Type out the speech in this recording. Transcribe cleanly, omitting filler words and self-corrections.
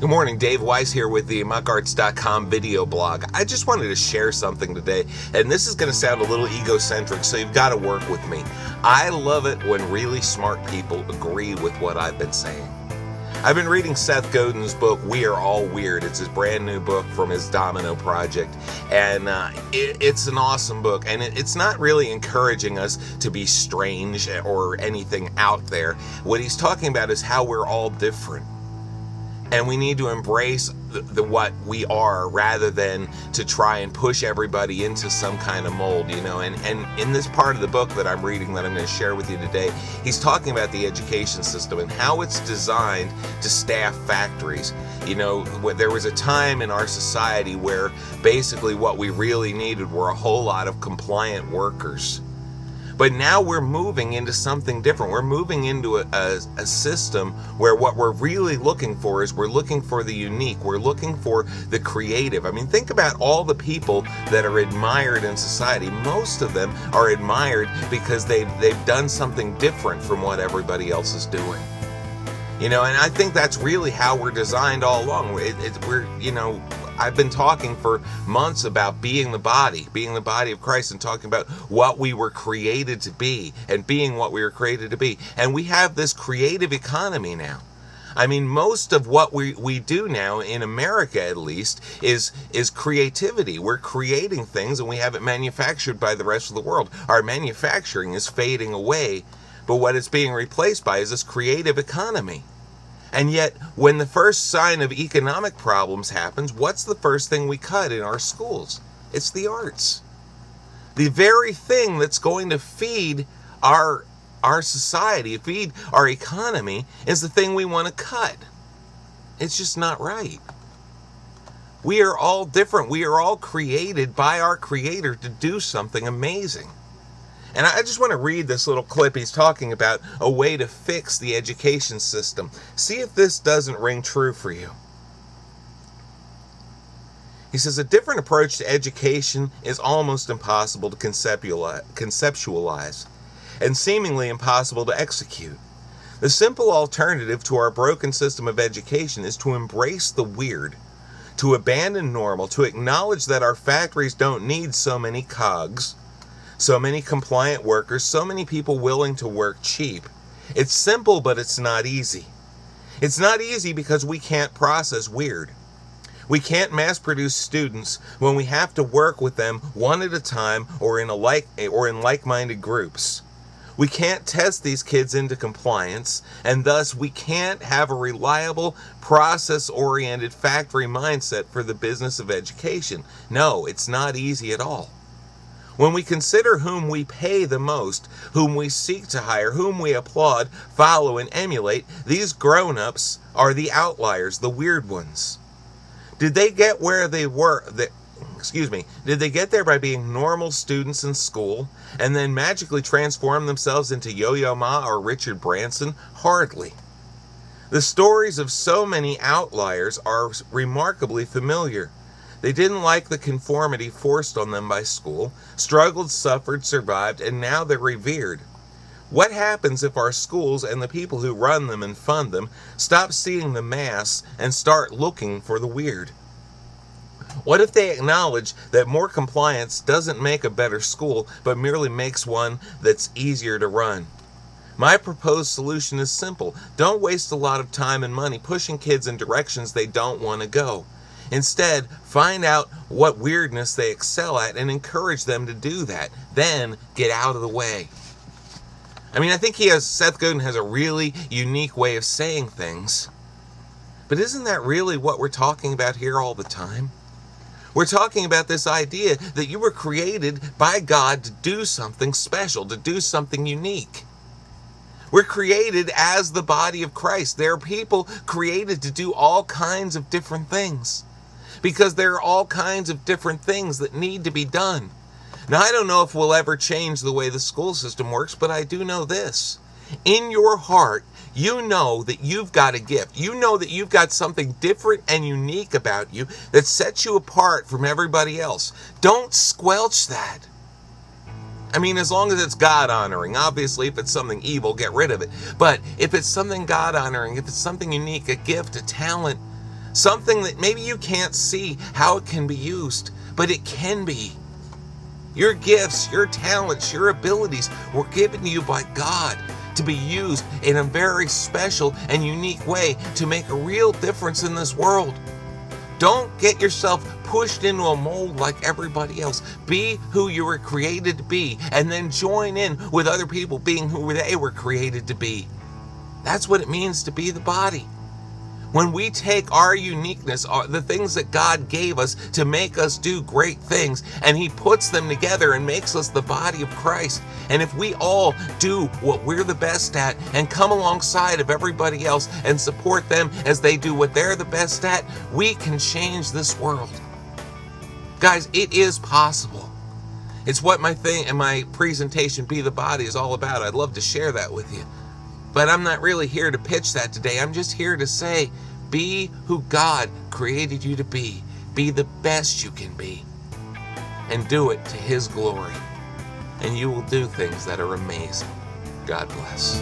Good morning, Dave Weiss here with the amokarts.com video blog. I just wanted to share something today, and this is going to sound a little egocentric, so you've got to work with me. I love it when really smart people agree with what I've been saying. I've been reading Seth Godin's book, We Are All Weird. It's his brand new book from his Domino project, and it's an awesome book, and it's not really encouraging us to be strange or anything out there. What he's talking about is how we're all different. And we need to embrace the what we are rather than to try and push everybody into some kind of mold, you know. And in this part of the book that I'm reading that I'm going to share with you today, he's talking about the education system and how it's designed to staff factories. You know, there was a time in our society where basically what we really needed were a whole lot of compliant workers. But now we're moving into something different. We're moving into a system where what we're really looking for is we're looking for the unique. We're looking for the creative. I mean, think about all the people that are admired in society. Most of them are admired because they've done something different from what everybody else is doing. You know, and I think that's really how we're designed all along. I've been talking for months about being the body of Christ, and talking about what we were created to be and being what we were created to be. And we have this creative economy now. I mean, most of what we do now, in America at least, is creativity. We're creating things and we have it manufactured by the rest of the world. Our manufacturing is fading away, but what it's being replaced by is this creative economy. And yet, when the first sign of economic problems happens, what's the first thing we cut in our schools? It's the arts. The very thing that's going to feed our society, feed our economy, is the thing we want to cut. It's just not right. We are all different. We are all created by our Creator to do something amazing. And I just want to read this little clip. He's talking about a way to fix the education system. See if this doesn't ring true for you. He says, a different approach to education is almost impossible to conceptualize and seemingly impossible to execute. The simple alternative to our broken system of education is to embrace the weird, to abandon normal, to acknowledge that our factories don't need so many cogs, so many compliant workers, so many people willing to work cheap. It's simple, but it's not easy. It's not easy because we can't process weird. We can't mass produce students when we have to work with them one at a time or in like-minded groups. We can't test these kids into compliance, and thus we can't have a reliable, process-oriented factory mindset for the business of education. No, it's not easy at all. When we consider whom we pay the most, whom we seek to hire, whom we applaud, follow, and emulate, these grown-ups are the outliers, the weird ones. Did they get where they were? Did they get there by being normal students in school and then magically transform themselves into Yo-Yo Ma or Richard Branson? Hardly. The stories of so many outliers are remarkably familiar. They didn't like the conformity forced on them by school, struggled, suffered, survived, and now they're revered. What happens if our schools and the people who run them and fund them stop seeing the mass and start looking for the weird? What if they acknowledge that more compliance doesn't make a better school, but merely makes one that's easier to run? My proposed solution is simple. Don't waste a lot of time and money pushing kids in directions they don't want to go. Instead, find out what weirdness they excel at and encourage them to do that. Then get out of the way. I mean, I think Seth Godin has a really unique way of saying things. But isn't that really what we're talking about here all the time? We're talking about this idea that you were created by God to do something special, to do something unique. We're created as the body of Christ. There are people created to do all kinds of different things, because there are all kinds of different things that need to be done. Now, I don't know if we'll ever change the way the school system works, but I do know this. In your heart, you know that you've got a gift. You know that you've got something different and unique about you that sets you apart from everybody else. Don't squelch that. I mean, as long as it's God-honoring. Obviously, if it's something evil, get rid of it. But if it's something God-honoring, if it's something unique, a gift, a talent, Something that maybe you can't see how it can be used, but it can be. Your gifts, your talents, your abilities were given to you by God to be used in a very special and unique way to make a real difference in this world. Don't get yourself pushed into a mold like everybody else. Be who you were created to be, and then join in with other people being who they were created to be. That's what it means to be the body. When we take our uniqueness, the things that God gave us to make us do great things, and He puts them together and makes us the body of Christ. And if we all do what we're the best at and come alongside of everybody else and support them as they do what they're the best at, we can change this world. Guys, it is possible. It's what my presentation, Be the Body, is all about. I'd love to share that with you. But I'm not really here to pitch that today. I'm just here to say, be who God created you to be. Be the best you can be. And do it to His glory. And you will do things that are amazing. God bless.